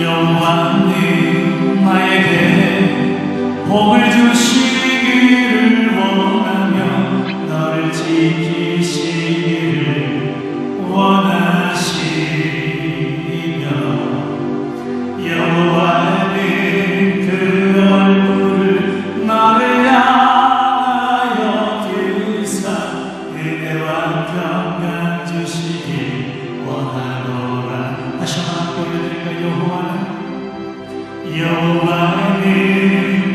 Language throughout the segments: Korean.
여호와님 나에게 복을 주시기를 원하며 너를 지키시기를 원하시며 여호와님 그 얼굴을 나를 향하여 드사 은혜와 평강 주시길 원하노라. 다시 한번 보여드릴까요? 여호와님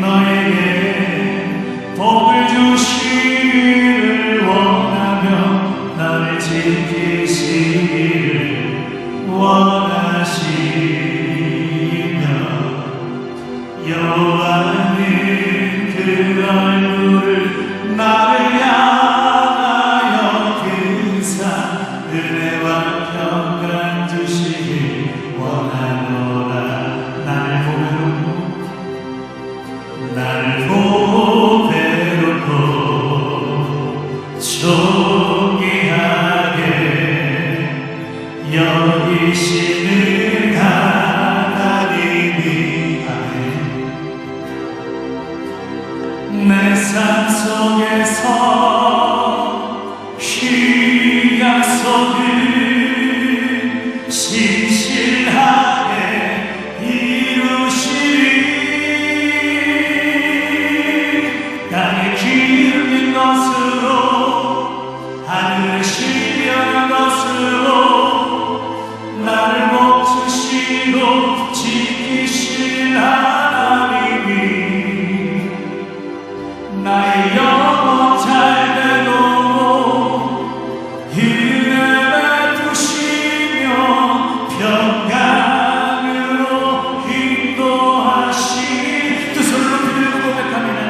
너에게 복을 주시기를 원하며 너를 지키시기를 원하시며 여호와님 그 얼굴을 나를 향하여 드사 은혜와 평강 주시길 원하노라. 나를 보고 배롭고 존귀하게 여기시는 하나님이 내 삶 속에서 그 약속을 신실하게 땅에 기울인 것으로 하늘을 시려는 것으로 나를 멈추시고 지키신 하나님이 나의 영혼 잘 되도록 은혜 베푸시며 평강으로 인도하시. 두 손을 높이 들고 고백합니다.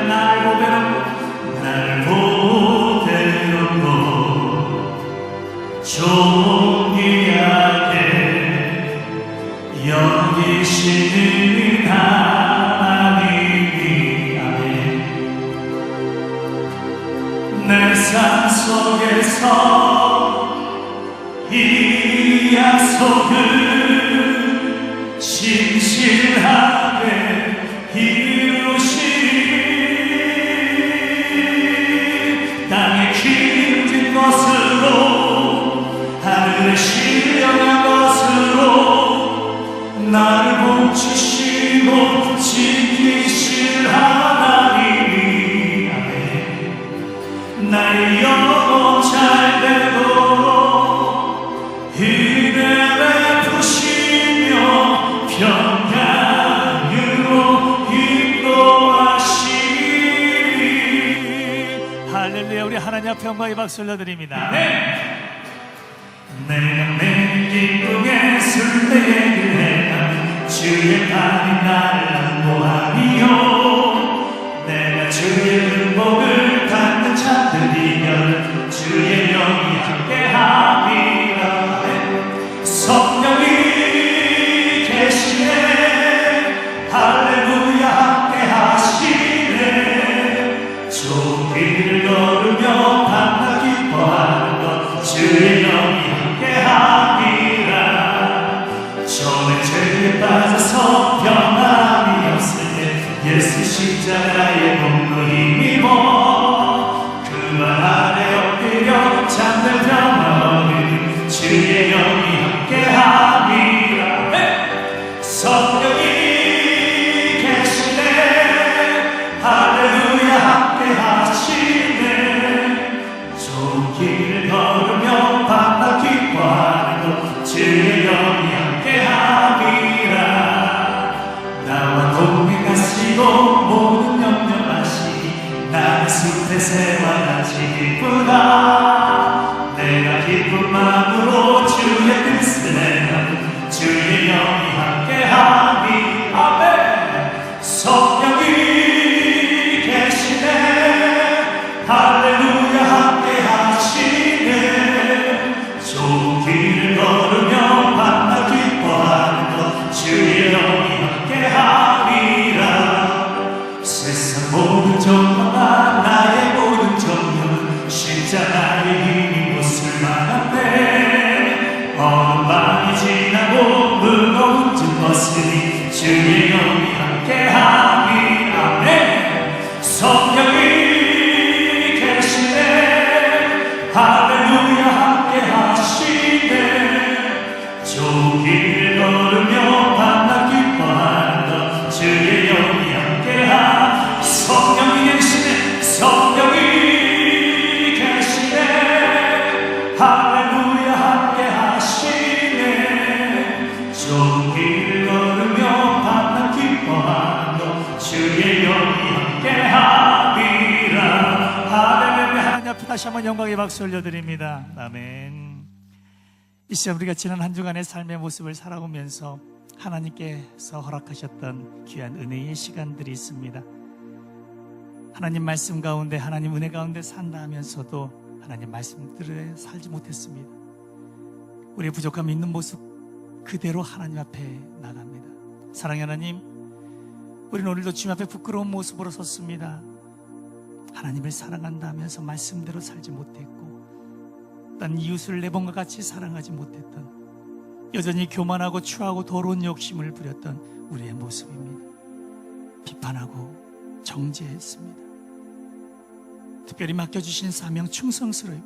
나를 보배롭고 존귀하게 여기시는 하나님이 아멘. 내 삶 속에서 이 약속을 신실하게 땅에 기울인 것으로 하늘에 실려난 것으로 나를 멈추시고 지키실 하나님이 아멘. 나의 영혼 잘 되도록 은혜 베푸시며 평강으로 할렐루야. 우리 하나님 앞에 영광의 박수 올려드립니다. 네. 내가 내 기쁨에 술래의 내가 주의 팔이 나를 안보하리요. 내가 주의 은복을 받는 자들이면 주의 영이 함께하리라. 성령이 계시네. 할렐루야. 함께하시네. 좋은 길을 걸으며 밤낮 기뻐하는 것 주의 영이 함께하리라. 전에 죄에 빠져서 평안이 없을 때 예수 십자가의 공로 힘입어 그 말 아래 엎드려 잠들 병 얻는 주의 영이 함께하리라. 성령이 계시네. 할렐루야. 함께하시네. 좋은 길을 걸으며 밤낮 기뻐하는 것 주의 영이 함께하리라. 나와 동행하시고 모든 염려하시니 나의 숲의 새와 같이 기쁘다. 내가 기쁜 마음으로 주의 뜻을 행하는 주의 영이 함께하리. 아멘. 성령이 계시네. 할렐루야. 함께하시네. 좋은 길을 걸으며 밤낮 기뻐하는 것 주의 영이 함께하리라. 세상 모든 정령아 나의 모든 정령은 십자가의 힘이 못쓸 만한데 어느 밤이 지나고 무거운 진 벗으니 주의 영이 함께하니 아멘. 성령이 계시네 할렐루야 함께하시네 좋은 길 걸으며 만나 기뻐한다 주의 영이 함께하 성령이 계시네 성령이 계시네 할렐루야 함께하시네 좋은 길 걸으며 만나 기뻐한다 주의 영이 함께하리라 할렐루야. 하나님 앞에 다시 한번 영광의 박수 올려드립니다. 아멘. 이 시간 우리가 지난 한 주간의 삶의 모습을 살아오면서 하나님께서 허락하셨던 귀한 은혜의 시간들이 있습니다. 하나님 말씀 가운데 하나님 은혜 가운데 산다 하면서도 하나님 말씀들에 살지 못했습니다. 우리의 부족함이 있는 모습 그대로 하나님 앞에 나갑니다. 사랑의 하나님, 우리는 오늘도 주님 앞에 부끄러운 모습으로 섰습니다. 하나님을 사랑한다 하면서 말씀대로 살지 못했고 난 이웃을 내 몸과 같이 사랑하지 못했던 여전히 교만하고 추하고 더러운 욕심을 부렸던 우리의 모습입니다. 비판하고 정죄했습니다. 특별히 맡겨주신 사명 충성스러워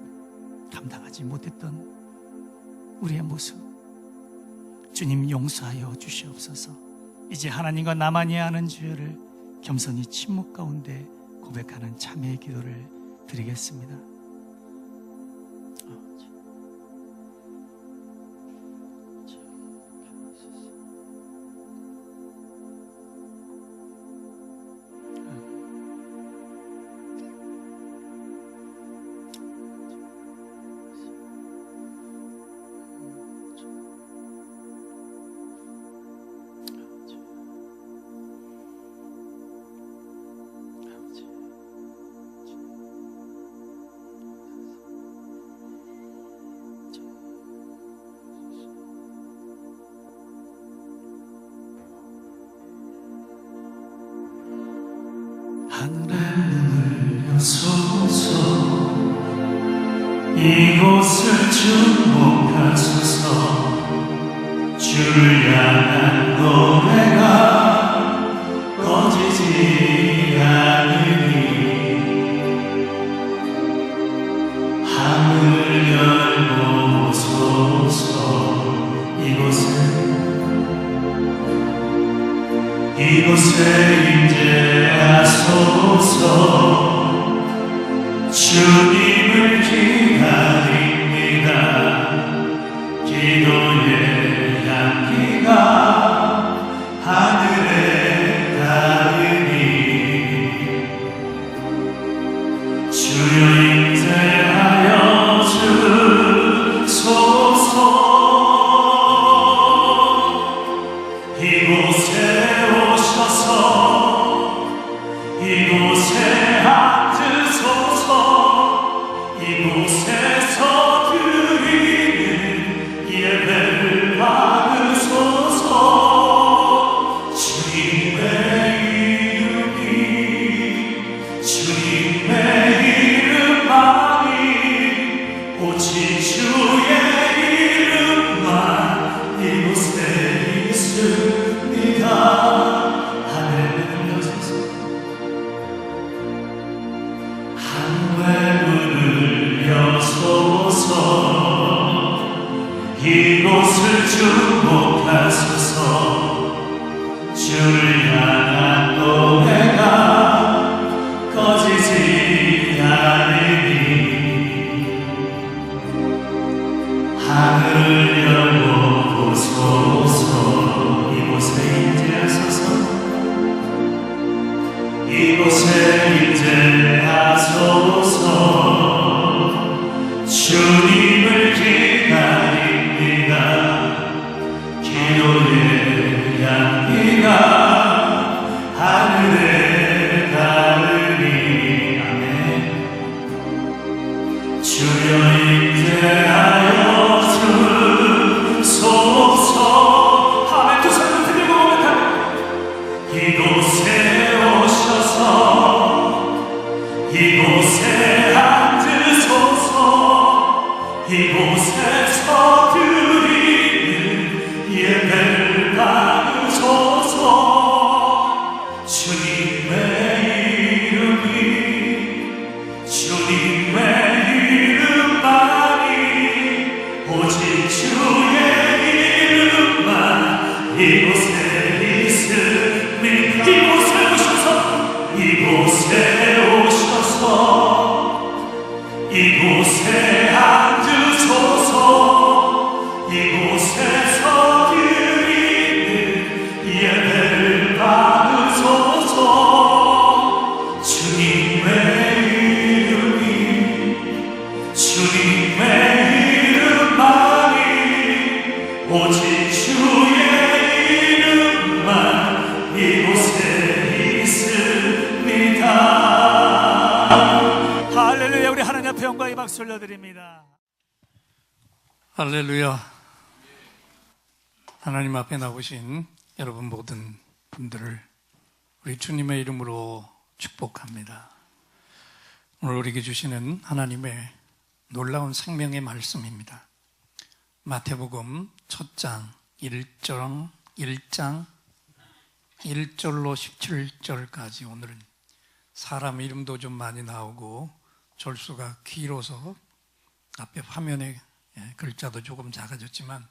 감당하지 못했던 우리의 모습 주님 용서하여 주시옵소서. 이제 하나님과 나만이 아는 죄를 겸손히 침묵 가운데 고백하는 참회의 기도를 드리겠습니다. 하늘에 눈을 여소서 이곳을 주목하소서 주를 향한 노래가 꺼지지 않으니 하늘을 열고 오소서 이곳에 임재하소서 주님을 기다립니다. 기도의 향기가 하늘에 닿으니 주여 임재하여 주소서. 이곳에 오셔서 이곳에 앉으소서. 이곳에서 드리는 예배를 앞에 영광의 박수 올려드립니다. 할렐루야. 하나님 앞에 나오신 여러분 모든 분들을 우리 주님의 이름으로 축복합니다. 오늘 우리에게 주시는 하나님의 놀라운 생명의 말씀입니다. 마태복음 첫 장 1절로 17절까지. 오늘은 사람 이름도 좀 많이 나오고 절수가 길어서 앞에 화면에 글자도 조금 작아졌지만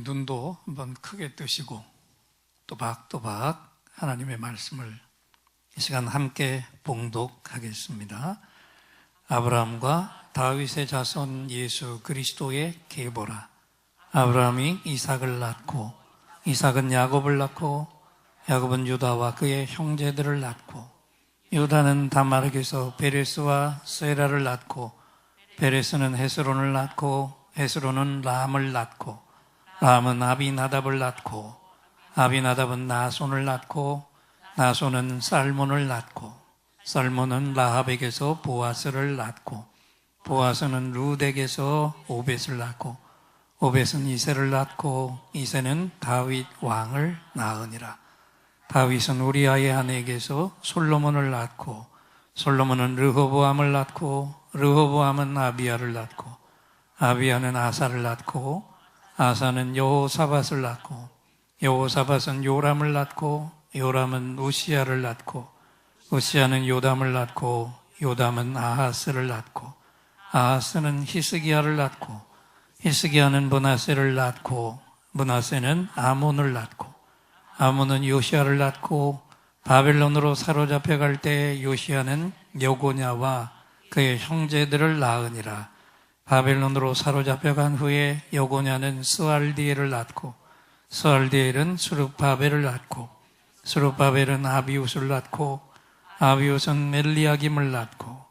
눈도 한번 크게 뜨시고 또박또박 하나님의 말씀을 이 시간 함께 봉독하겠습니다. 아브라함과 다윗의 자손 예수 그리스도의 계보라. 아브라함이 이삭을 낳고 이삭은 야곱을 낳고 야곱은 유다와 그의 형제들을 낳고 유다는 다말에게서 베레스와 세라를 낳고 베레스는 헤스론을 낳고 헤스론은 람을 낳고 람은 아비나답을 낳고 아비나답은 나손을 낳고 나손은 살몬을 낳고 살몬은 라합에게서 보아스를 낳고 보아스는 룻에게서 오벳을 낳고 오벳은 이새를 낳고 이새는 다윗 왕을 낳으니라. 다윗은 우리아의 아내에게서 솔로몬을 낳고 솔로몬은 르호보암을 낳고 르호보암은 아비야를 낳고 아비야는 아사를 낳고 아사는 여호사밧을 낳고 여호사밧은 요람을 낳고 요람은 우시야를 낳고 우시야는 요담을 낳고 요담은 아하스를 낳고 아하스는 히스기야를 낳고 히스기야는 므낫세를 낳고 므낫세는 아몬을 낳고 아몬은 요시야를 낳고 바벨론으로 사로잡혀갈 때 요시야는 여고냐와 그의 형제들을 낳으니라. 바벨론으로 사로잡혀간 후에 여고냐는 스알디엘을 낳고 스알디엘은 수룹바벨을 낳고 수룹바벨은 아비웃을 낳고 아비웃은 엘리야김을 낳고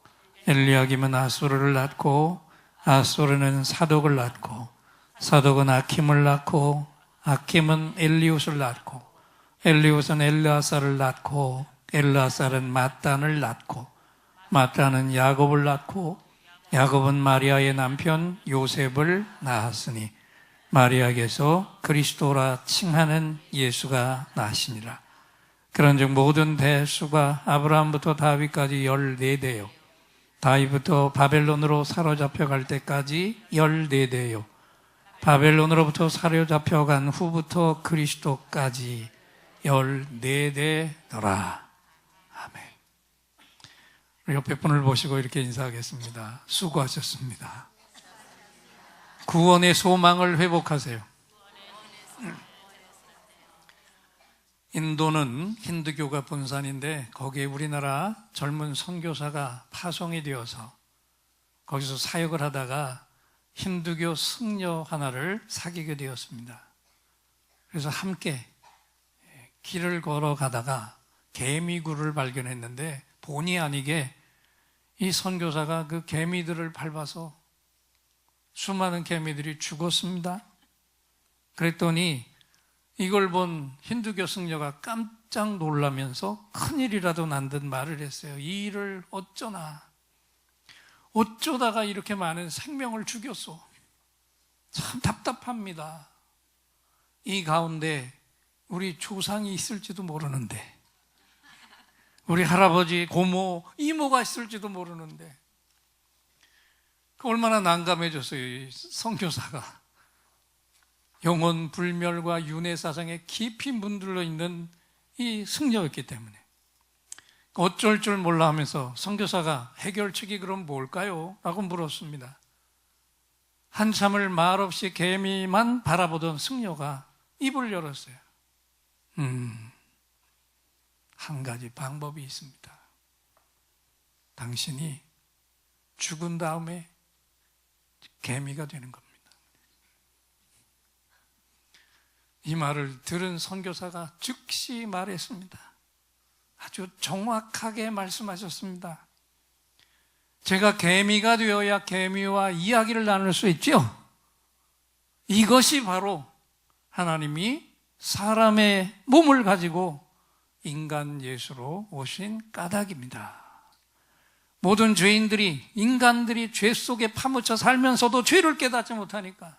엘리야김은 아수르를 낳고 아수르는 사독을 낳고 사독은 아킴을 낳고 아킴은 엘리웃을 낳고 엘리웃은 엘르아살을 낳고 엘르아살은 마단을 낳고 마단은 야곱을 낳고 야곱은 마리아의 남편 요셉을 낳았으니 마리아에게서 그리스도라 칭하는 예수가 나시니라. 그런즉 모든 대수가 아브라함부터 다윗까지 14대요 다윗부터 바벨론으로 사로잡혀갈 때까지 14대요 바벨론으로부터 사로잡혀간 후부터 그리스도까지 14대더라. 아멘. 옆에 분을 보시고 이렇게 인사하겠습니다. 수고하셨습니다. 구원의 소망을 회복하세요. 인도는 힌두교가 본산인데 거기에 우리나라 젊은 선교사가 파송이 되어서 거기서 사역을 하다가 힌두교 승려 하나를 사귀게 되었습니다. 그래서 함께 길을 걸어가다가 개미굴을 발견했는데 본의 아니게 이 선교사가 그 개미들을 밟아서 수많은 개미들이 죽었습니다. 그랬더니 이걸 본 힌두교 승려가 깜짝 놀라면서 큰일이라도 난 듯 말을 했어요. 이 일을 어쩌다가 이렇게 많은 생명을 죽였어. 참 답답합니다. 이 가운데 우리 조상이 있을지도 모르는데 우리 할아버지, 고모, 이모가 있을지도 모르는데 얼마나 난감해졌어요. 이 선교사가 영혼 불멸과 윤회 사상에 깊이 문들러 있는 이 승려였기 때문에 어쩔 줄 몰라 하면서 선교사가 해결책이 그럼 뭘까요? 라고 물었습니다. 한참을 말없이 개미만 바라보던 승려가 입을 열었어요. 한 가지 방법이 있습니다. 당신이 죽은 다음에 개미가 되는 겁니다. 이 말을 들은 선교사가 즉시 말했습니다. 아주 정확하게 말씀하셨습니다. 제가 개미가 되어야 개미와 이야기를 나눌 수 있죠? 이것이 바로 하나님이 사람의 몸을 가지고 인간 예수로 오신 까닭입니다. 모든 죄인들이, 인간들이 죄 속에 파묻혀 살면서도 죄를 깨닫지 못하니까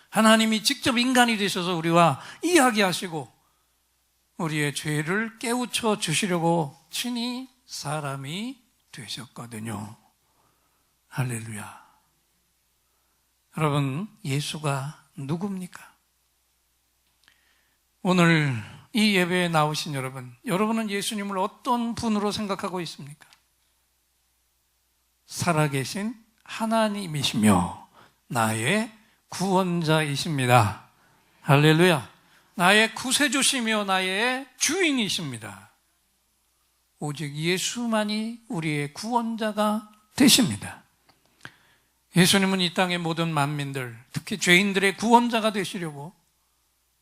하나님이 직접 인간이 되셔서 우리와 이야기하시고 우리의 죄를 깨우쳐 주시려고 친히 사람이 되셨거든요. 할렐루야. 여러분, 예수가 누굽니까? 오늘 이 예배에 나오신 여러분은 예수님을 어떤 분으로 생각하고 있습니까? 살아계신 하나님이시며 나의 구원자이십니다. 할렐루야. 나의 구세주시며 나의 주인이십니다. 오직 예수만이 우리의 구원자가 되십니다. 예수님은 이 땅의 모든 만민들, 특히 죄인들의 구원자가 되시려고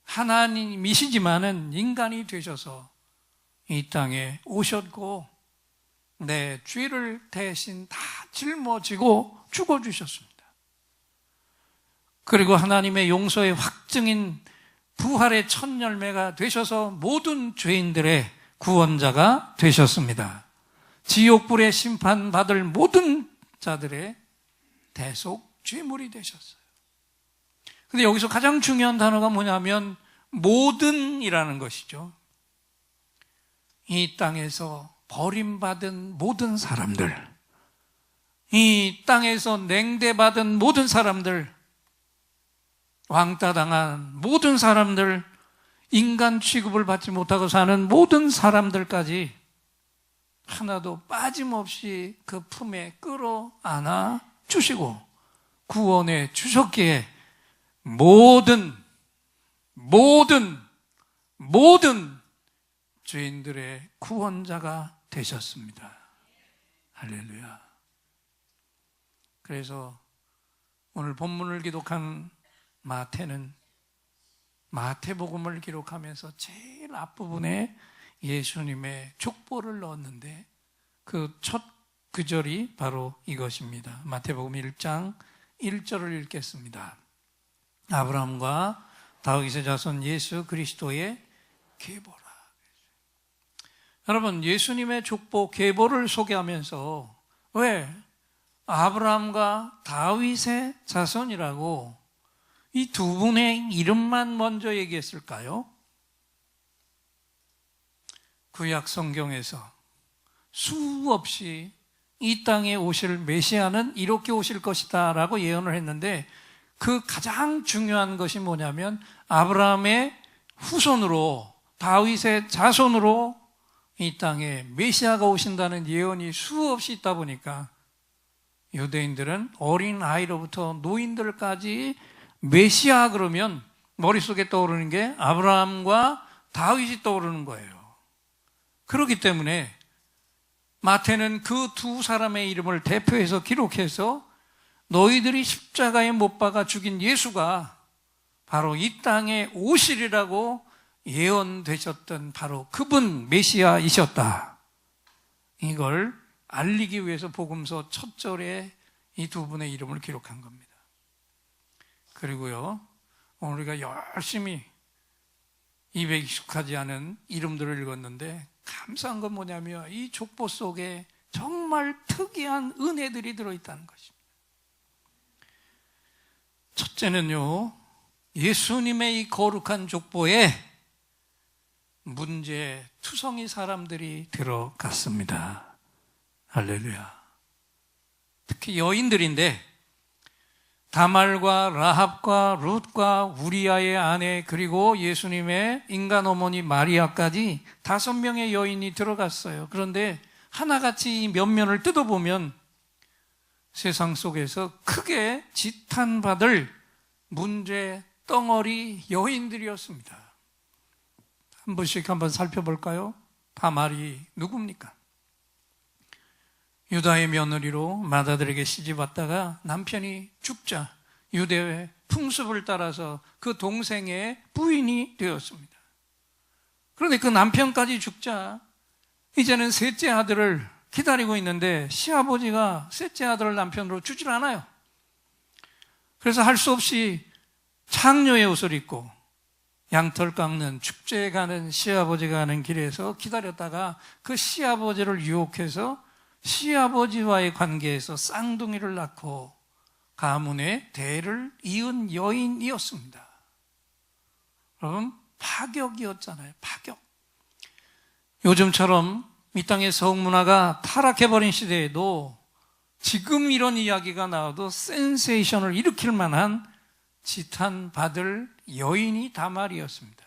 하나님이시지만은 인간이 되셔서 이 땅에 오셨고 내 죄를 대신 다 짊어지고 죽어주셨습니다. 그리고 하나님의 용서의 확증인 부활의 첫 열매가 되셔서 모든 죄인들의 구원자가 되셨습니다. 지옥불에 심판받을 모든 자들의 대속 죄물이 되셨어요. 근데 여기서 가장 중요한 단어가 뭐냐면 모든이라는 것이죠. 이 땅에서 버림받은 모든 사람들, 이 땅에서 냉대받은 모든 사람들, 왕따당한 모든 사람들, 인간 취급을 받지 못하고 사는 모든 사람들까지 하나도 빠짐없이 그 품에 끌어안아 주시고 구원해 주셨기에 모든 죄인들의 구원자가 되셨습니다. 할렐루야. 그래서 오늘 본문을 기록한 마태는 마태복음을 기록하면서 제일 앞부분에 예수님의 족보를 넣었는데 그 첫 구절이 바로 이것입니다. 마태복음 1장 1절을 읽겠습니다. 아브라함과 다윗의 자손 예수 그리스도의 계보라. 여러분, 예수님의 족보 계보를 소개하면서 왜 아브라함과 다윗의 자손이라고 이 두 분의 이름만 먼저 얘기했을까요? 구약 성경에서 수없이 이 땅에 오실 메시아는 이렇게 오실 것이다 라고 예언을 했는데 그 가장 중요한 것이 뭐냐면 아브라함의 후손으로 다윗의 자손으로 이 땅에 메시아가 오신다는 예언이 수없이 있다 보니까 유대인들은 어린 아이로부터 노인들까지 메시아 그러면 머릿속에 떠오르는 게 아브라함과 다윗이 떠오르는 거예요. 그렇기 때문에 마태는 그 두 사람의 이름을 대표해서 기록해서 너희들이 십자가에 못 박아 죽인 예수가 바로 이 땅에 오시리라고 예언되셨던 바로 그분 메시아이셨다. 이걸 알리기 위해서 복음서 첫 절에 이 두 분의 이름을 기록한 겁니다. 그리고요, 오늘 우리가 열심히 200익숙하지 않은 이름들을 읽었는데 감사한 건 뭐냐면 이 족보 속에 정말 특이한 은혜들이 들어있다는 것입니다. 첫째는요, 예수님의 이 거룩한 족보에 문제투성이 사람들이 들어갔습니다. 할렐루야. 특히 여인들인데 다말과 라합과 룻과 우리아의 아내 그리고 예수님의 인간 어머니 마리아까지 5명의 여인이 들어갔어요. 그런데 하나같이 이 면면을 뜯어보면 세상 속에서 크게 지탄받을 문제 덩어리 여인들이었습니다. 한 분씩 한번 살펴볼까요? 다말이 누굽니까? 유다의 며느리로 마다들에게 시집왔다가 남편이 죽자 유대의 풍습을 따라서 그 동생의 부인이 되었습니다. 그런데 그 남편까지 죽자 이제는 셋째 아들을 기다리고 있는데 시아버지가 셋째 아들을 남편으로 주질 않아요. 그래서 할 수 없이 창녀의 옷을 입고 양털 깎는 축제에 가는 시아버지가 가는 길에서 기다렸다가 그 시아버지를 유혹해서 시아버지와의 관계에서 쌍둥이를 낳고 가문의 대를 이은 여인이었습니다. 여러분, 파격이었잖아요. 파격. 요즘처럼 이 땅의 성문화가 타락해버린 시대에도 지금 이런 이야기가 나와도 센세이션을 일으킬 만한 지탄받을 여인이 다말이었습니다.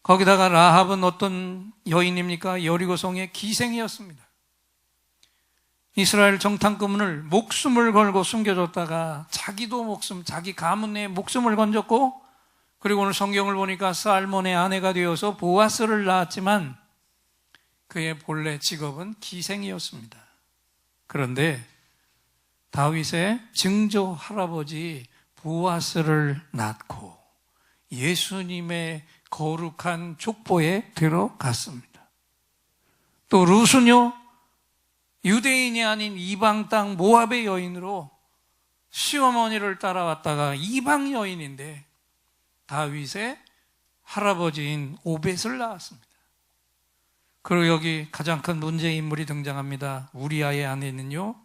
거기다가 라합은 어떤 여인입니까? 여리고성의 기생이었습니다. 이스라엘 정탐꾼을 목숨을 걸고 숨겨줬다가 자기도 자기 가문의 목숨을 건졌고, 그리고 오늘 성경을 보니까 살몬의 아내가 되어서 보아스를 낳았지만 그의 본래 직업은 기생이었습니다. 그런데 다윗의 증조 할아버지 보아스를 낳고 예수님의 거룩한 족보에 들어갔습니다. 또 루스녀, 유대인이 아닌 이방 땅 모압의 여인으로 시어머니를 따라왔다가 이방 여인인데 다윗의 할아버지인 오벳을 낳았습니다. 그리고 여기 가장 큰 문제 인물이 등장합니다. 우리아의 아내는요,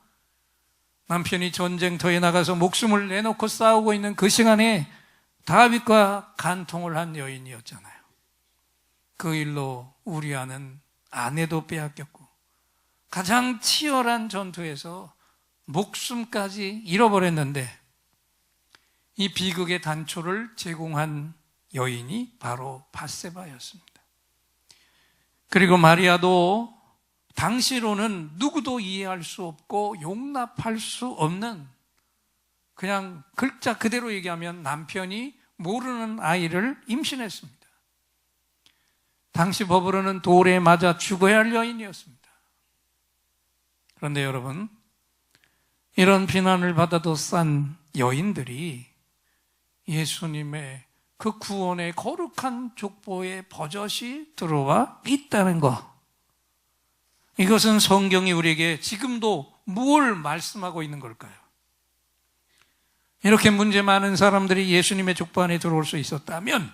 남편이 전쟁터에 나가서 목숨을 내놓고 싸우고 있는 그 시간에 다윗과 간통을 한 여인이었잖아요. 그 일로 우리아는 아내도 빼앗겼고 가장 치열한 전투에서 목숨까지 잃어버렸는데, 이 비극의 단초를 제공한 여인이 바로 밧세바였습니다. 그리고 마리아도 당시로는 누구도 이해할 수 없고 용납할 수 없는, 그냥 글자 그대로 얘기하면 남편이 모르는 아이를 임신했습니다. 당시 법으로는 돌에 맞아 죽어야 할 여인이었습니다. 그런데 여러분, 이런 비난을 받아도 싼 여인들이 예수님의 그 구원의 거룩한 족보에 버젓이 들어와 있다는 것, 이것은 성경이 우리에게 지금도 무엇을 말씀하고 있는 걸까요? 이렇게 문제 많은 사람들이 예수님의 족보 안에 들어올 수 있었다면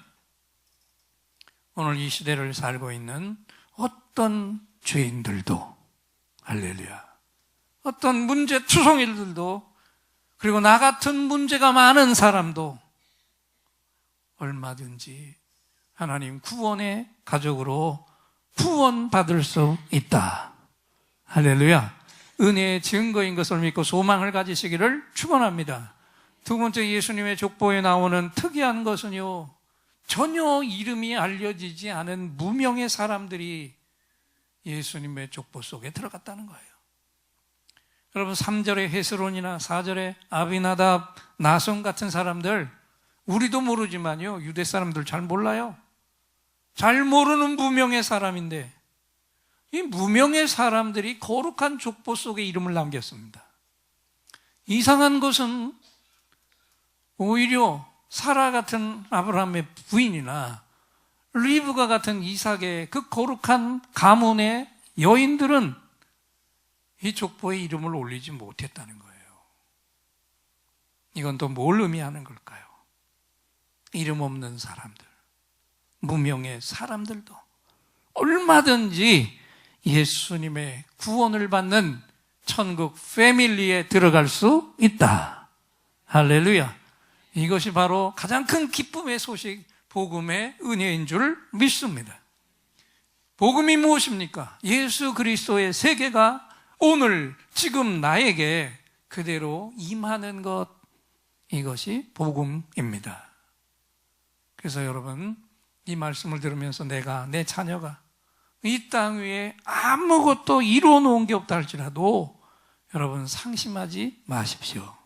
오늘 이 시대를 살고 있는 어떤 죄인들도, 할렐루야, 어떤 문제투성이들도, 그리고 나 같은 문제가 많은 사람도 얼마든지 하나님 구원의 가족으로 구원받을 수 있다. 할렐루야. 은혜의 증거인 것을 믿고 소망을 가지시기를 축원합니다. 두 번째, 예수님의 족보에 나오는 특이한 것은요, 전혀 이름이 알려지지 않은 무명의 사람들이 예수님의 족보 속에 들어갔다는 거예요. 여러분, 3절의 헤스론이나 4절의 아비나답, 나손 같은 사람들, 우리도 모르지만요, 유대 사람들 잘 몰라요. 잘 모르는 무명의 사람인데 이 무명의 사람들이 거룩한 족보 속에 이름을 남겼습니다. 이상한 것은 오히려 사라 같은 아브라함의 부인이나 리브가 같은 이삭의 그 거룩한 가문의 여인들은 이 족보에 이름을 올리지 못했다는 거예요. 이건 또 뭘 의미하는 걸까요? 이름 없는 사람들, 무명의 사람들도 얼마든지 예수님의 구원을 받는 천국 패밀리에 들어갈 수 있다. 할렐루야. 이것이 바로 가장 큰 기쁨의 소식, 복음의 은혜인 줄 믿습니다. 복음이 무엇입니까? 예수 그리스도의 세계가 오늘 지금 나에게 그대로 임하는 것, 이것이 복음입니다. 그래서 여러분, 이 말씀을 들으면서 내가, 내 자녀가 이 땅 위에 아무것도 이루어 놓은 게 없다 할지라도 여러분 상심하지 마십시오.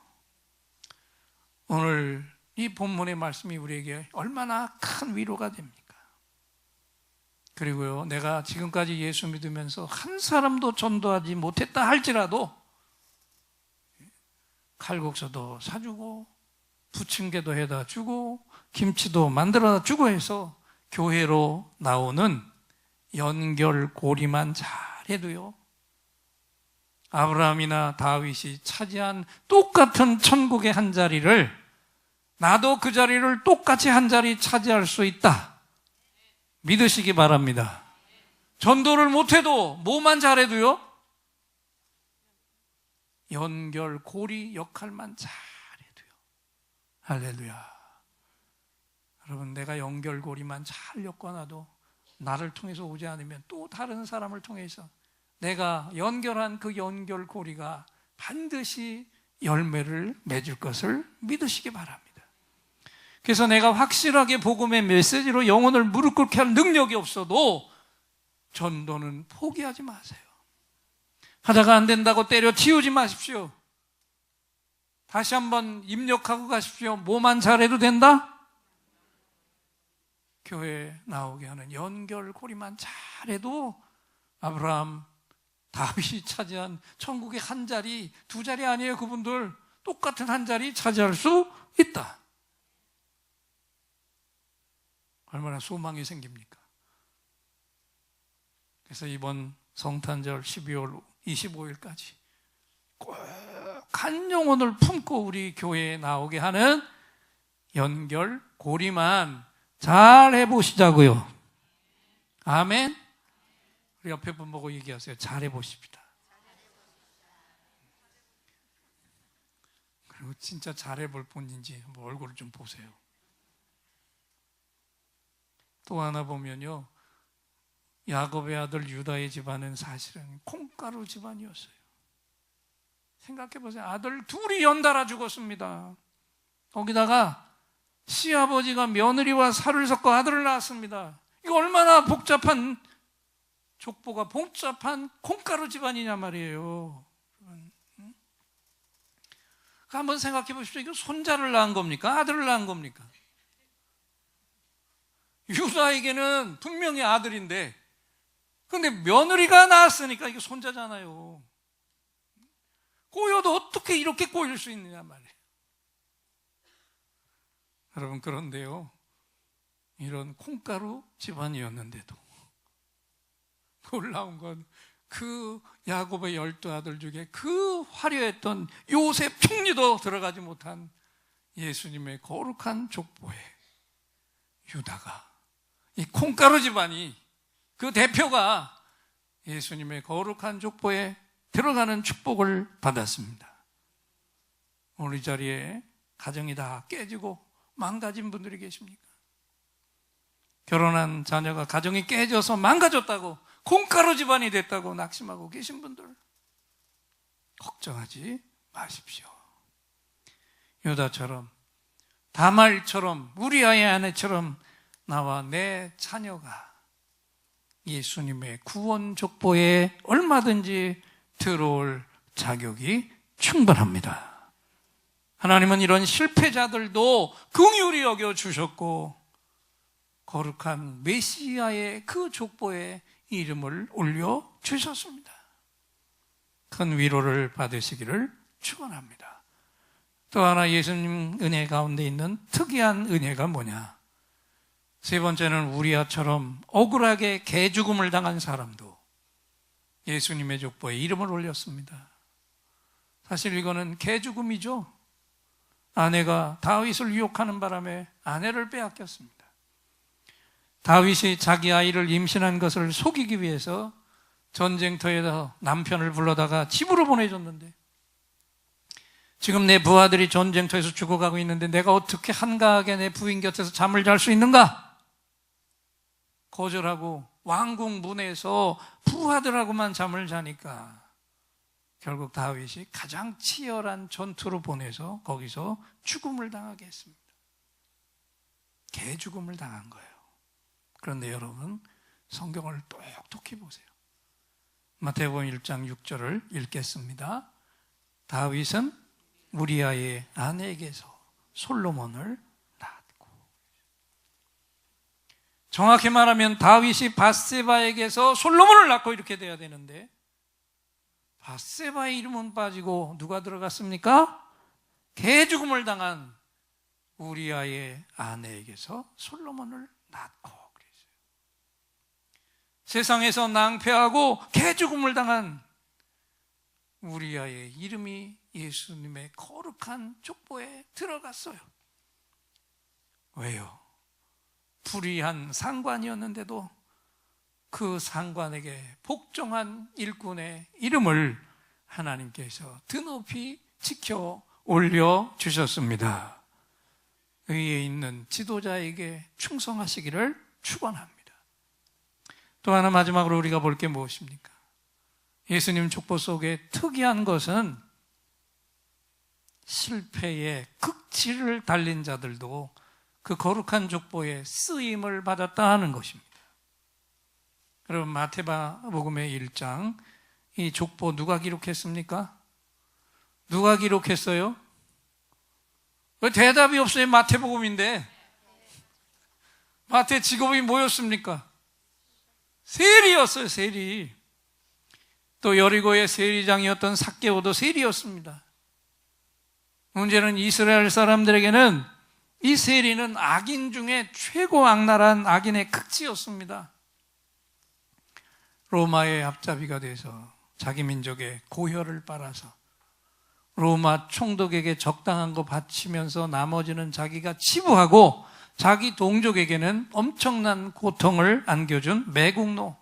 오늘 이 본문의 말씀이 우리에게 얼마나 큰 위로가 됩니까? 그리고요, 내가 지금까지 예수 믿으면서 한 사람도 전도하지 못했다 할지라도 칼국수도 사주고 부침개도 해다 주고 김치도 만들어다 주고 해서 교회로 나오는 연결고리만 잘해도요, 아브라함이나 다윗이 차지한 똑같은 천국의 한 자리를 나도 그 자리를 똑같이 한 자리 차지할 수 있다. 믿으시기 바랍니다. 전도를 못해도 뭐만 잘해도요, 연결고리 역할만 잘해도요. 할렐루야. 여러분, 내가 연결고리만 잘 엮어놔도 나를 통해서 오지 않으면 또 다른 사람을 통해서 내가 연결한 그 연결고리가 반드시 열매를 맺을 것을 믿으시기 바랍니다. 그래서 내가 확실하게 복음의 메시지로 영혼을 무릎 꿇게 할 능력이 없어도 전도는 포기하지 마세요. 하다가 안 된다고 때려치우지 마십시오. 다시 한번 입력하고 가십시오. 뭐만 잘해도 된다? 교회에 나오게 하는 연결고리만 잘해도 아브라함, 다윗이 차지한 천국의 한 자리, 두 자리 아니에요. 그분들 똑같은 한 자리 차지할 수 있다. 얼마나 소망이 생깁니까? 그래서 이번 성탄절 12월 25일까지 꼭 한 영혼을 품고 우리 교회에 나오게 하는 연결고리만 잘 해보시자고요. 아멘. 우리 옆에 분 보고 얘기하세요. 잘 해보십시다. 그리고 진짜 잘 해볼 분인지 한번 얼굴을 좀 보세요. 또 하나 보면요, 야곱의 아들 유다의 집안은 사실은 콩가루 집안이었어요. 생각해보세요. 아들 둘이 연달아 죽었습니다. 거기다가 시아버지가 며느리와 살을 섞어 아들을 낳았습니다. 이거 얼마나 복잡한 족보가 복잡한 콩가루 집안이냐 말이에요. 한번 생각해 보십시오. 이거 손자를 낳은 겁니까? 아들을 낳은 겁니까? 유다에게는 분명히 아들인데, 근데 며느리가 낳았으니까 이게 손자잖아요. 꼬여도 어떻게 이렇게 꼬일 수 있느냐 말이에요. 여러분, 그런데요, 이런 콩가루 집안이었는데도 놀라운 건 그 야곱의 12아들 중에 그 화려했던 요셉 총리도 들어가지 못한 예수님의 거룩한 족보에 유다가, 이 콩가루 집안이, 그 대표가 예수님의 거룩한 족보에 들어가는 축복을 받았습니다. 오늘 이 자리에 가정이 다 깨지고 망가진 분들이 계십니까? 결혼한 자녀가 가정이 깨져서 망가졌다고, 콩가루 집안이 됐다고 낙심하고 계신 분들, 걱정하지 마십시오. 유다처럼, 다말처럼, 우리 아이 아내처럼 나와 내 자녀가 예수님의 구원 족보에 얼마든지 들어올 자격이 충분합니다. 하나님은 이런 실패자들도 긍휼히 여겨 주셨고 거룩한 메시아의 그 족보에 이름을 올려 주셨습니다. 큰 위로를 받으시기를 축원합니다. 또 하나 예수님 은혜 가운데 있는 특이한 은혜가 뭐냐? 세 번째는 우리아처럼 억울하게 개죽음을 당한 사람도 예수님의 족보에 이름을 올렸습니다. 사실 이거는 개죽음이죠. 아내가 다윗을 유혹하는 바람에 아내를 빼앗겼습니다. 다윗이 자기 아이를 임신한 것을 속이기 위해서 전쟁터에서 남편을 불러다가 집으로 보내줬는데, 지금 내 부하들이 전쟁터에서 죽어가고 있는데 내가 어떻게 한가하게 내 부인 곁에서 잠을 잘 수 있는가? 거절하고 왕궁 문에서 부하들하고만 잠을 자니까 결국 다윗이 가장 치열한 전투로 보내서 거기서 죽음을 당하게 했습니다. 개죽음을 당한 거예요. 그런데 여러분, 성경을 똑똑히 보세요. 마태복음 1장 6절을 읽겠습니다. 다윗은 우리아의 아내에게서 솔로몬을 낳았고, 정확히 말하면 다윗이 밧세바에게서 솔로몬을 낳고 이렇게 돼야 되는데, 밧세바의 이름은 빠지고 누가 들어갔습니까? 개죽음을 당한 우리아의 아내에게서 솔로몬을 낳고 그랬어요. 세상에서 낭패하고 개죽음을 당한 우리아의 이름이 예수님의 거룩한 족보에 들어갔어요. 왜요? 불의한 상관이었는데도 그 상관에게 복종한 일꾼의 이름을 하나님께서 드높이 지켜 올려주셨습니다. 의에 있는 지도자에게 충성하시기를 축원합니다. 또 하나 마지막으로 우리가 볼 게 무엇입니까? 예수님 족보 속에 특이한 것은 실패의 극치를 달린 자들도 그 거룩한 족보에 쓰임을 받았다 하는 것입니다. 여러분, 마태복음의 1장, 이 족보 누가 기록했습니까? 누가 기록했어요? 왜 대답이 없어요? 마태복음인데. 마태 직업이 뭐였습니까? 세리였어요, 세리. 또 여리고의 세리장이었던 삭개오도 세리였습니다. 문제는 이스라엘 사람들에게는 이 세리는 악인 중에 최고 악랄한 악인의 극치였습니다. 로마의 앞잡이가 돼서 자기 민족의 고혈을 빨아서 로마 총독에게 적당한 거 바치면서 나머지는 자기가 치부하고 자기 동족에게는 엄청난 고통을 안겨준 매국노.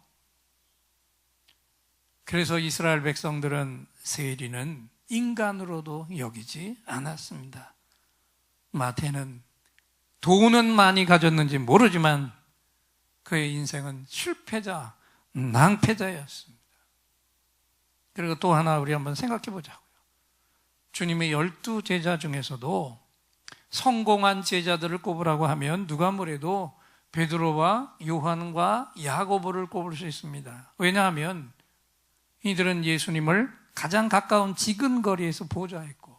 그래서 이스라엘 백성들은 세리는 인간으로도 여기지 않았습니다. 마태는 돈은 많이 가졌는지 모르지만 그의 인생은 실패자, 낭패자였습니다. 그리고 또 하나 우리 한번 생각해 보자고요. 주님의 12제자 중에서도 성공한 제자들을 꼽으라고 하면 누가 뭐래도 베드로와 요한과 야고보를 꼽을 수 있습니다. 왜냐하면 이들은 예수님을 가장 가까운 지근거리에서 보좌했고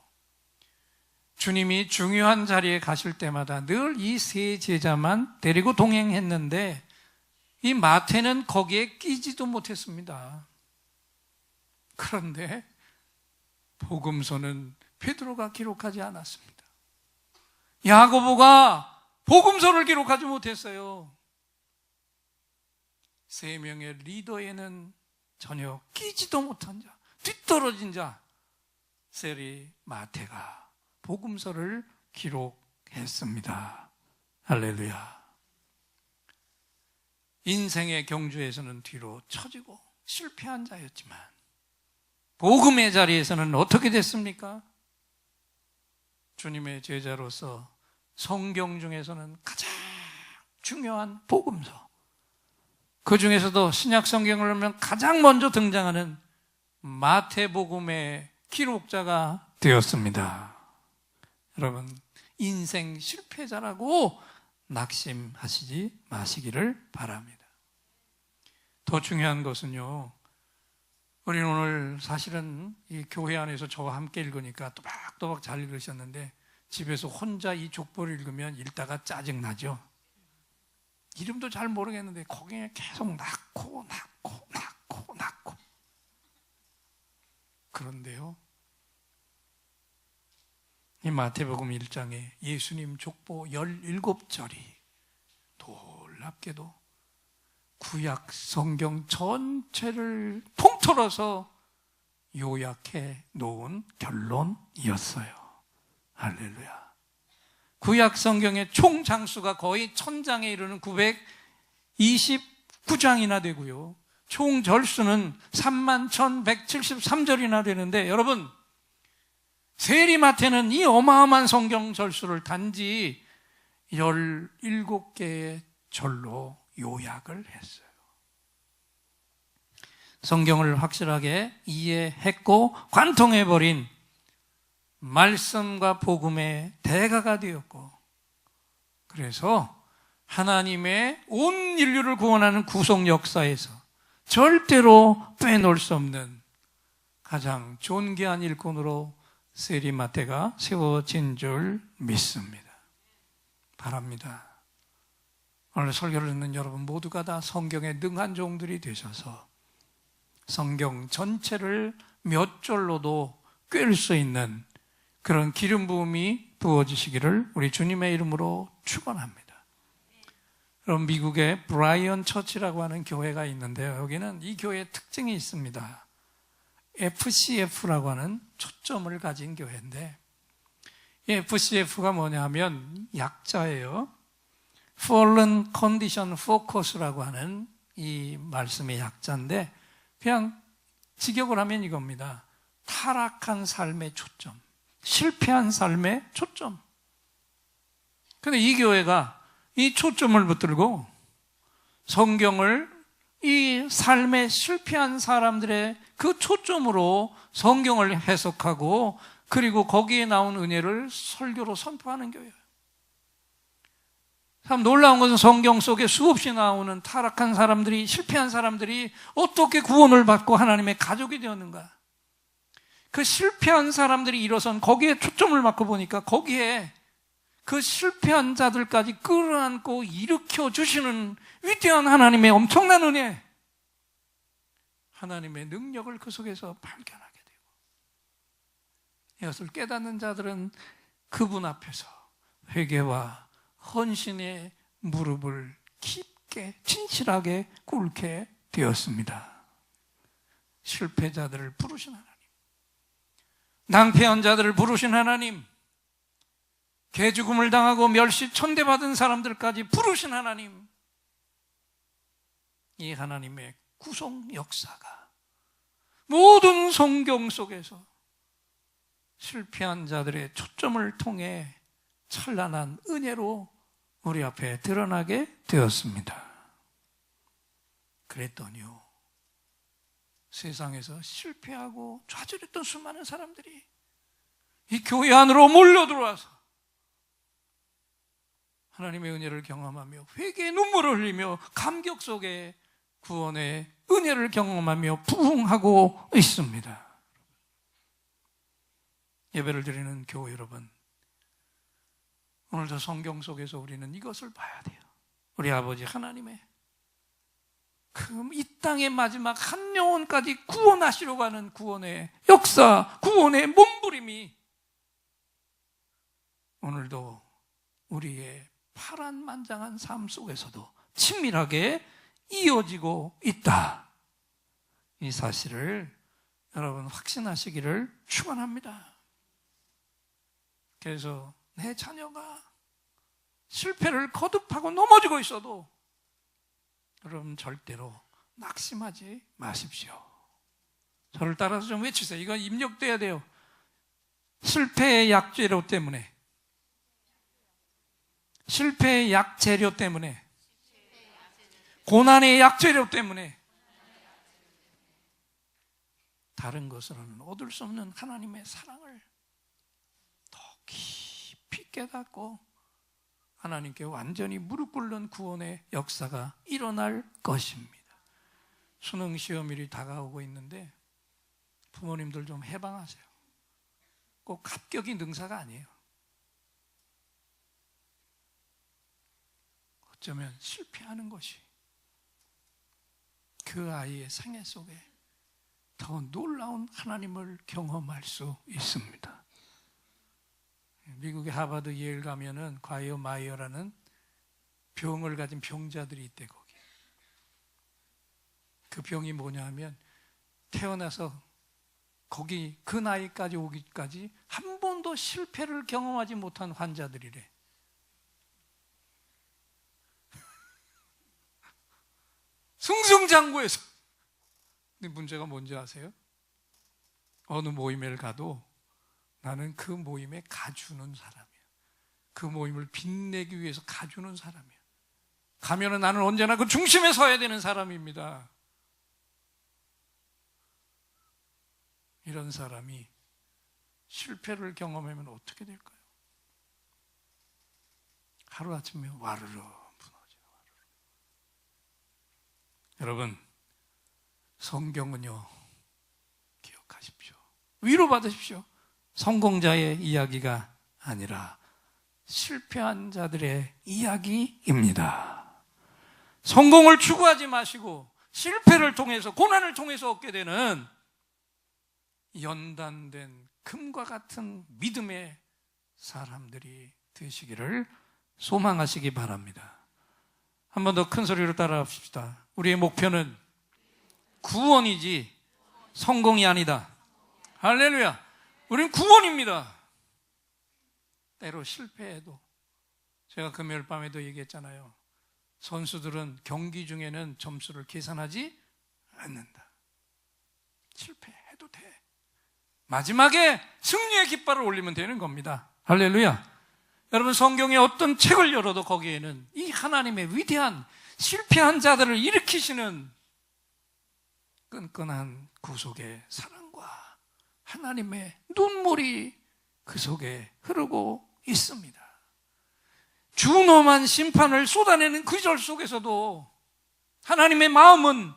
주님이 중요한 자리에 가실 때마다 늘 이 세 제자만 데리고 동행했는데 이 마태는 거기에 끼지도 못했습니다. 그런데 복음서는 베드로가 기록하지 않았습니다. 야고보가 복음서를 기록하지 못했어요. 세 명의 리더에는 전혀 끼지도 못한 자, 뒤떨어진 자, 세리 마태가 복음서를 기록했습니다. 할렐루야. 인생의 경주에서는 뒤로 처지고 실패한 자였지만 복음의 자리에서는 어떻게 됐습니까? 주님의 제자로서 성경 중에서는 가장 중요한 복음서, 그 중에서도 신약 성경을 보면 가장 먼저 등장하는 마태복음의 기록자가 되었습니다. 여러분, 인생 실패자라고 낙심하시지 마시기를 바랍니다. 더 중요한 것은요, 우리는 오늘 사실은 이 교회 안에서 저와 함께 읽으니까 또박또박 잘 읽으셨는데 집에서 혼자 이 족보를 읽으면 읽다가 짜증나죠. 이름도 잘 모르겠는데 거기에 계속 낳고 그런데요, 이 마태복음 1장에 예수님 족보 17절이 놀랍게도 구약 성경 전체를 통틀어서 요약해 놓은 결론이었어요. 할렐루야. 구약 성경의 총 장수가 거의 1000장에 이르는 929장이나 되고요. 총 절수는 31,173절이나 되는데, 여러분, 세리마태는 이 어마어마한 성경 절수를 단지 17개의 절로 요약을 했어요. 성경을 확실하게 이해했고 관통해버린 말씀과 복음의 대가가 되었고, 그래서 하나님의 온 인류를 구원하는 구속 역사에서 절대로 빼놓을 수 없는 가장 존귀한 일꾼으로 세리마태가 세워진 줄 믿습니다. 바랍니다. 오늘 설교를 듣는 여러분 모두가 다 성경에 능한 종들이 되셔서 성경 전체를 몇 절로도 꿰을 수 있는 그런 기름 부음이 부어지시기를 우리 주님의 이름으로 축원합니다. 그럼 미국의 브라이언 처치라고 하는 교회가 있는데요, 여기는 이 교회의 특징이 있습니다. FCF라고 하는 초점을 가진 교회인데, 이 FCF가 뭐냐 하면 약자예요. Fallen Condition Focus라고 하는 이 말씀의 약자인데, 그냥 직역을 하면 이겁니다. 타락한 삶의 초점, 실패한 삶의 초점. 근데 이 교회가 이 초점을 붙들고 성경을 이 삶에 실패한 사람들의 그 초점으로 성경을 해석하고 그리고 거기에 나온 은혜를 설교로 선포하는 교회예요. 참 놀라운 것은 성경 속에 수없이 나오는 타락한 사람들이, 실패한 사람들이 어떻게 구원을 받고 하나님의 가족이 되었는가. 그 실패한 사람들이 일어선 거기에 초점을 맞고 보니까 거기에 그 실패한 자들까지 끌어안고 일으켜 주시는 위대한 하나님의 엄청난 은혜, 하나님의 능력을 그 속에서 발견하게 되고, 이것을 깨닫는 자들은 그분 앞에서 회개와 헌신의 무릎을 깊게 진실하게 꿇게 되었습니다. 실패자들을 부르신 하나님, 낭패한 자들을 부르신 하나님, 개죽음을 당하고 멸시 천대받은 사람들까지 부르신 하나님, 이 하나님의 구속 역사가 모든 성경 속에서 실패한 자들의 초점을 통해 찬란한 은혜로 우리 앞에 드러나게 되었습니다. 그랬더니요, 세상에서 실패하고 좌절했던 수많은 사람들이 이 교회 안으로 몰려들어와서 하나님의 은혜를 경험하며 회개의 눈물을 흘리며 감격 속에 구원의 은혜를 경험하며 부흥하고 있습니다. 예배를 드리는 교회 여러분, 오늘도 성경 속에서 우리는 이것을 봐야 돼요. 우리 아버지 하나님의 그 이 땅의 마지막 한 영혼까지 구원하시려고 하는 구원의 역사, 구원의 몸부림이 오늘도 우리의 파란만장한 삶 속에서도 친밀하게 이어지고 있다. 이 사실을 여러분 확신하시기를 축원합니다. 그래서 내 자녀가 실패를 거듭하고 넘어지고 있어도 여러분 절대로 낙심하지 마십시오. 저를 따라서 좀 외치세요. 이건 입력돼야 돼요. 실패의 약재료 때문에, 실패의 약재료 때문에, 고난의 약재료 때문에 다른 것으로는 얻을 수 없는 하나님의 사랑을 더 깊이 깨닫고 하나님께 완전히 무릎 꿇는 구원의 역사가 일어날 것입니다. 수능 시험일이 다가오고 있는데 부모님들 좀 해방하세요. 꼭 합격이 능사가 아니에요. 어쩌면 실패하는 것이 그 아이의 생애 속에 더 놀라운 하나님을 경험할 수 있습니다. 미국의 하버드 예일 가면은 과이어 마이어라는 병을 가진 병자들이 있대. 거기 그 병이 뭐냐 하면 태어나서 거기 그 나이까지 오기까지 한 번도 실패를 경험하지 못한 환자들이래. 승승장구해서. 근데 문제가 뭔지 아세요? 어느 모임에 가도 나는 그 모임에 가주는 사람이야. 그 모임을 빛내기 위해서 가주는 사람이야. 가면은 나는 언제나 그 중심에 서야 되는 사람입니다. 이런 사람이 실패를 경험하면 어떻게 될까요? 하루아침에 와르르 무너져요. 여러분, 성경은요, 기억하십시오. 위로받으십시오. 성공자의 이야기가 아니라 실패한 자들의 이야기입니다. 성공을 추구하지 마시고 실패를 통해서, 고난을 통해서 얻게 되는 연단된 금과 같은 믿음의 사람들이 되시기를 소망하시기 바랍니다. 한 번 더 큰 소리로 따라합시다. 우리의 목표는 구원이지 성공이 아니다. 할렐루야. 우리는 구원입니다. 때로 실패해도, 제가 금요일 밤에도 얘기했잖아요. 선수들은 경기 중에는 점수를 계산하지 않는다. 실패해도 돼. 마지막에 승리의 깃발을 올리면 되는 겁니다. 할렐루야. 여러분, 성경의 어떤 책을 열어도 거기에는 이 하나님의 위대한 실패한 자들을 일으키시는 끈끈한 구속의 사랑과 하나님의 눈물이 그 속에 흐르고 있습니다. 준엄한 심판을 쏟아내는 그 절 속에서도 하나님의 마음은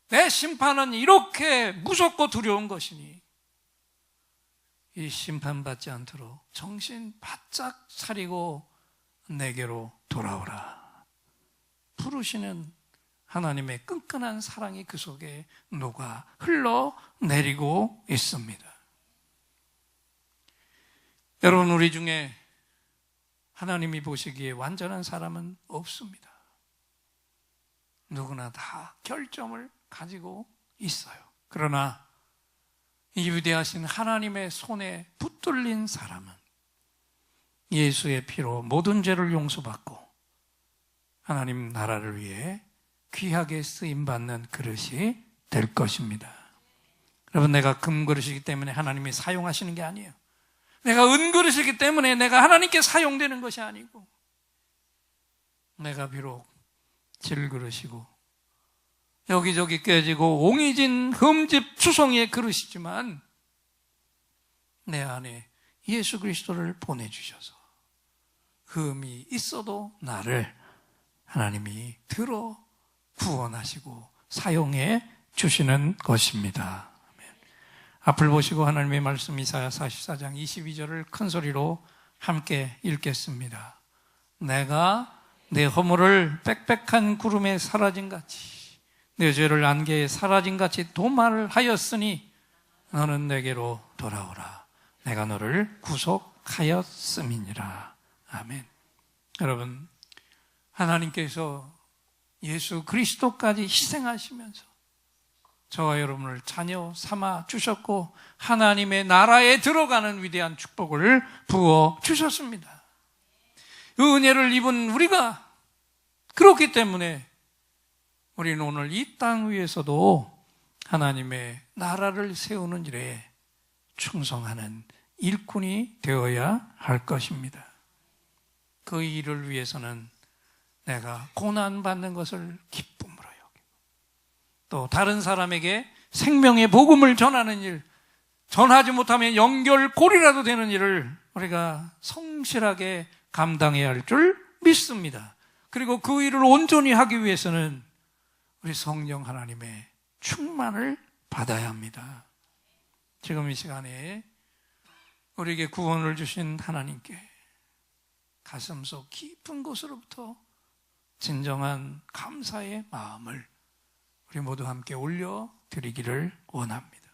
내 심판은 이렇게 무섭고 두려운 것이니 이 심판받지 않도록 정신 바짝 차리고 내게로 돌아오라 부르시는 하나님의 끈끈한 사랑이 그 속에 녹아 흘러내리고 있습니다. 여러분, 우리 중에 하나님이 보시기에 완전한 사람은 없습니다. 누구나 다 결점을 가지고 있어요. 그러나 이 위대하신 하나님의 손에 붙들린 사람은 예수의 피로 모든 죄를 용서받고 하나님 나라를 위해 귀하게 쓰임받는 그릇이 될 것입니다. 여러분, 내가 금그릇이기 때문에 하나님이 사용하시는 게 아니에요. 내가 은그릇이기 때문에 내가 하나님께 사용되는 것이 아니고, 내가 비록 질그릇이고 여기저기 깨지고 옹이진 흠집 추성이의 그릇이지만 내 안에 예수 그리스도를 보내주셔서 흠이 있어도 나를 하나님이 들어 구원하시고 사용해 주시는 것입니다. 아멘. 앞을 보시고 하나님의 말씀 이사야 44장 22절을 큰 소리로 함께 읽겠습니다. 내가 내 허물을 빽빽한 구름에 사라진 같이 내 죄를 안개에 사라진 같이 도말을 하였으니 너는 내게로 돌아오라. 내가 너를 구속하였음이니라. 아멘. 여러분, 하나님께서 예수 그리스도까지 희생하시면서 저와 여러분을 자녀 삼아 주셨고 하나님의 나라에 들어가는 위대한 축복을 부어 주셨습니다. 그 은혜를 입은 우리가 그렇기 때문에 우리는 오늘 이 땅 위에서도 하나님의 나라를 세우는 일에 충성하는 일꾼이 되어야 할 것입니다. 그 일을 위해서는 내가 고난받는 것을 기쁨으로 여기고 또 다른 사람에게 생명의 복음을 전하는 일, 전하지 못하면 연결고리라도 되는 일을 우리가 성실하게 감당해야 할 줄 믿습니다. 그리고 그 일을 온전히 하기 위해서는 우리 성령 하나님의 충만을 받아야 합니다. 지금 이 시간에 우리에게 구원을 주신 하나님께 가슴속 깊은 곳으로부터 진정한 감사의 마음을 우리 모두 함께 올려드리기를 원합니다.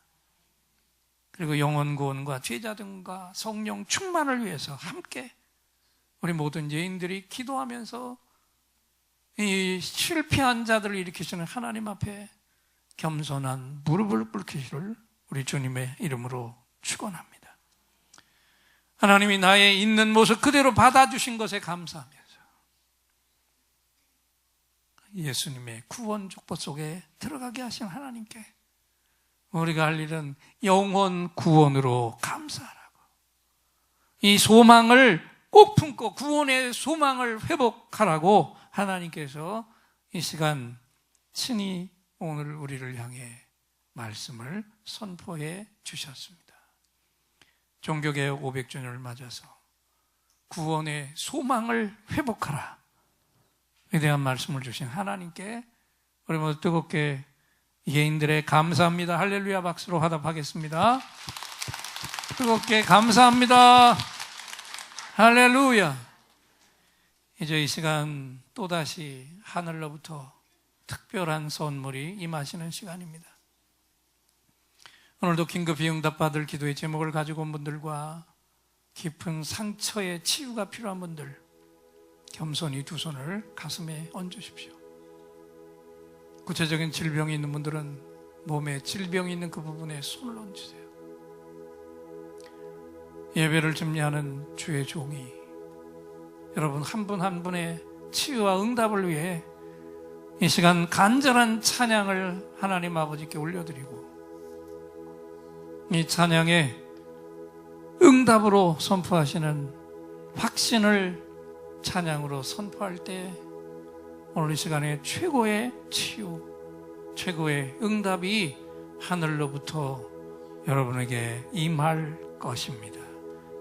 그리고 영혼 구원과 제자들과 성령 충만을 위해서 함께 우리 모든 예인들이 기도하면서 이 실패한 자들을 일으키시는 하나님 앞에 겸손한 무릎을 꿇기를 우리 주님의 이름으로 축원합니다. 하나님이 나의 있는 모습 그대로 받아주신 것에 감사하면서 예수님의 구원 족보 속에 들어가게 하신 하나님께 우리가 할 일은 영혼 구원으로 감사하라고, 이 소망을 꼭 품고 구원의 소망을 회복하라고 하나님께서 이 시간 친히 오늘 우리를 향해 말씀을 선포해 주셨습니다. 종교개혁 500주년을 맞아서 구원의 소망을 회복하라 위대한 말씀을 주신 하나님께 우리 모두 뜨겁게 예인들의 감사합니다 할렐루야 박수로 화답하겠습니다. 뜨겁게 감사합니다 할렐루야. 이제 이 시간 또다시 하늘로부터 특별한 선물이 임하시는 시간입니다. 오늘도 긴급히 응답받을 기도의 제목을 가지고 온 분들과 깊은 상처의 치유가 필요한 분들 겸손히 두 손을 가슴에 얹으십시오. 구체적인 질병이 있는 분들은 몸에 질병이 있는 그 부분에 손을 얹으세요. 예배를 준비하는 주의 종이 여러분 한 분 한 분의 치유와 응답을 위해 이 시간 간절한 찬양을 하나님 아버지께 올려드리고 이 찬양에 응답으로 선포하시는 확신을 찬양으로 선포할 때 오늘 이 시간에 최고의 치유, 최고의 응답이 하늘로부터 여러분에게 임할 것입니다.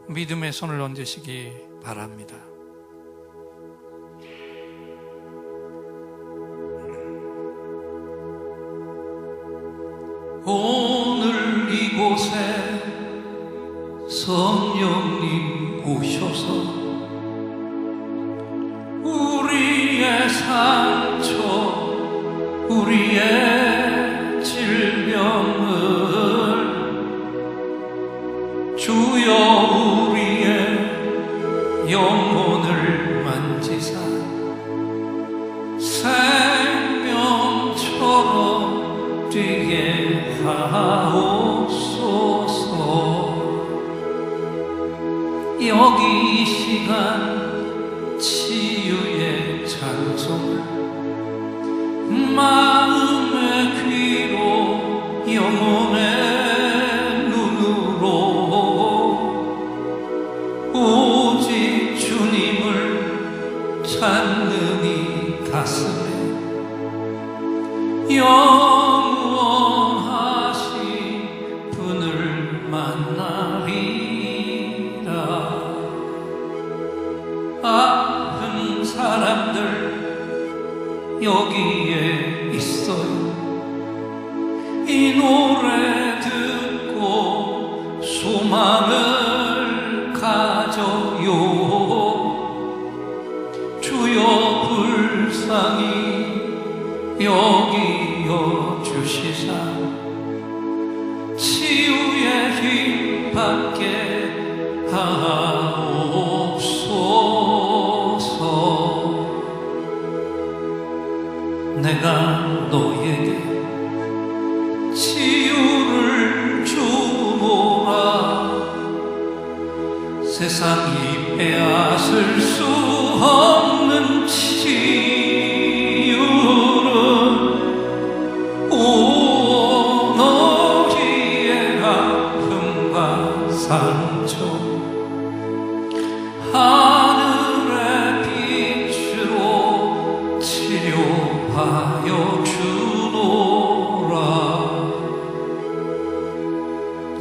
믿음의 손을 얹으시기 바랍니다. 오늘 이곳에 성령님 오셔서 우리의 상처, 우리의 질병을 주여 우리의 영혼을 만지사 생명처럼 뛰게 하옵소서. 여기 이 시간 치유의 찬송을 마음의 귀로 영혼의 눈으로 오직 주님을 찾는 이 가슴에 영원하신 분을 만나리라. 아픈 사람들 여기에 있어요. 이 노래 듣고 소망을 가져요. 주여 불쌍히 여기여 주시사 치유의 힘 받게 하옵소서. 내가 너에게 치유를 주노라. 세상이 빼앗을 수 없는 치유는 오 너희의 아픔과 상처 하늘의 빛으로 치료하여 주노라.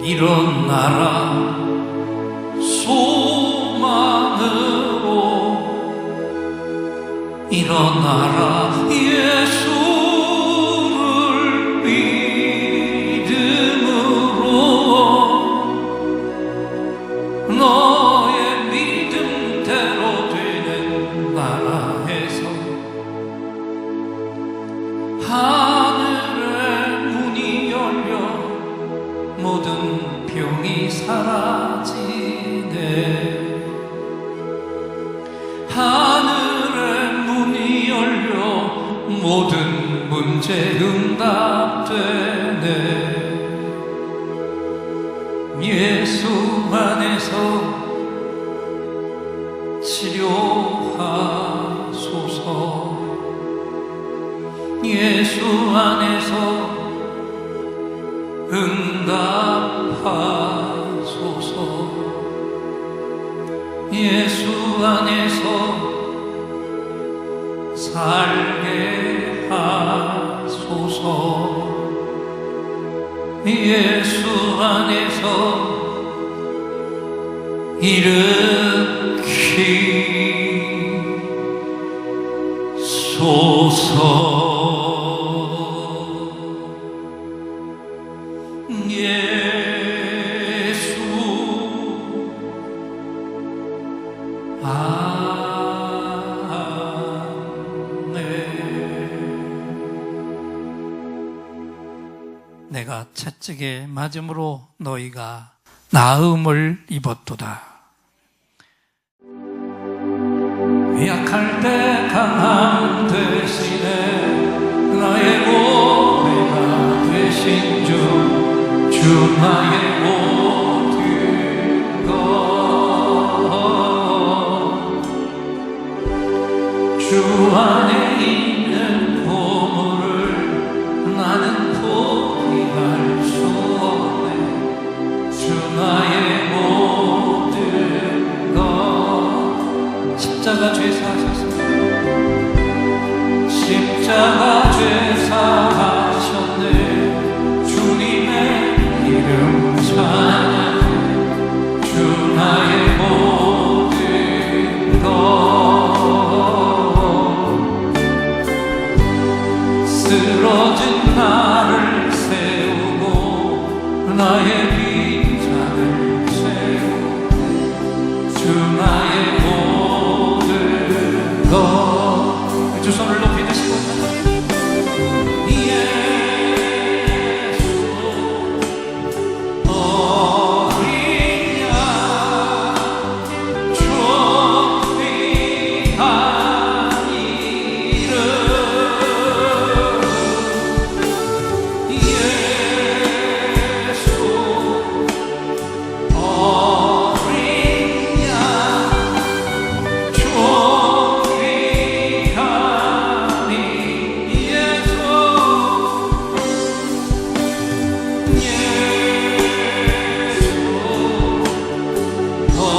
일어나라 소망으로 일어나라 예수를 믿음으로 너의 믿음대로 되는 나라에서 하늘의 문이 열려 모든 병이 사라지네. 하늘의 문이 열려 모든 문제 응답되네. 예수 안에서 치료하소서. 예수 안에서 응답하소서. 예수 안에서 살게 하소서. 예수 안에서 일으키소서. 예수 아멘. 내가 채찍에 맞음으로 너희가 나음을 입었도다. 약할 때 강함 대신에 나의 보배가 되신 주 나의 모든 것 주 안에 있는 보물을 나는 포기할 수 없네. 죄 사하셨습니다. 십자가 죄 사하셨네. 주님의 이름 찬양해. 주 나의 모든 것 쓰러진 나를 세우고 나의 빈잔을 세우고 주 나의 모든 것. 두 손을 높이 드시고 예수 어린 양 존귀한 이름 예수 어린 양 존귀하니 예수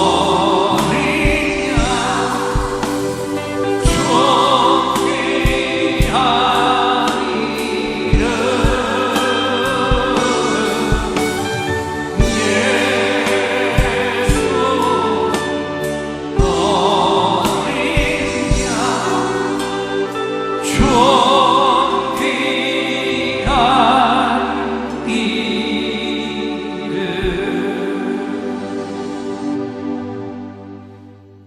어린 양 존귀한 이름 예수 어린 양 존귀한 이름.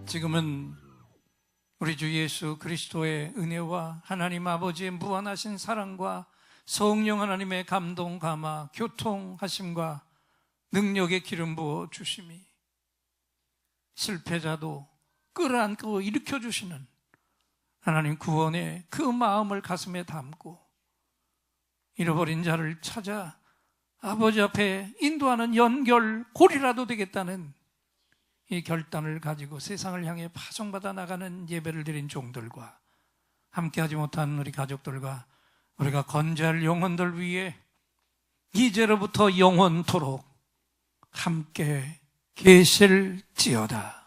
지금은 우리 주 예수 그리스도의 은혜와 하나님 아버지의 무한하신 사랑과 성령 하나님의 감동, 감화, 교통하심과 능력의 기름 부어 주심이 실패자도 끌어안고 일으켜 주시는 하나님 구원의 그 마음을 가슴에 담고 잃어버린 자를 찾아 아버지 앞에 인도하는 연결고리라도 되겠다는 이 결단을 가지고 세상을 향해 파송받아 나가는 예배를 드린 종들과 함께하지 못한 우리 가족들과 우리가 건재할 영혼들 위해 이제로부터 영원토록 함께 계실지어다.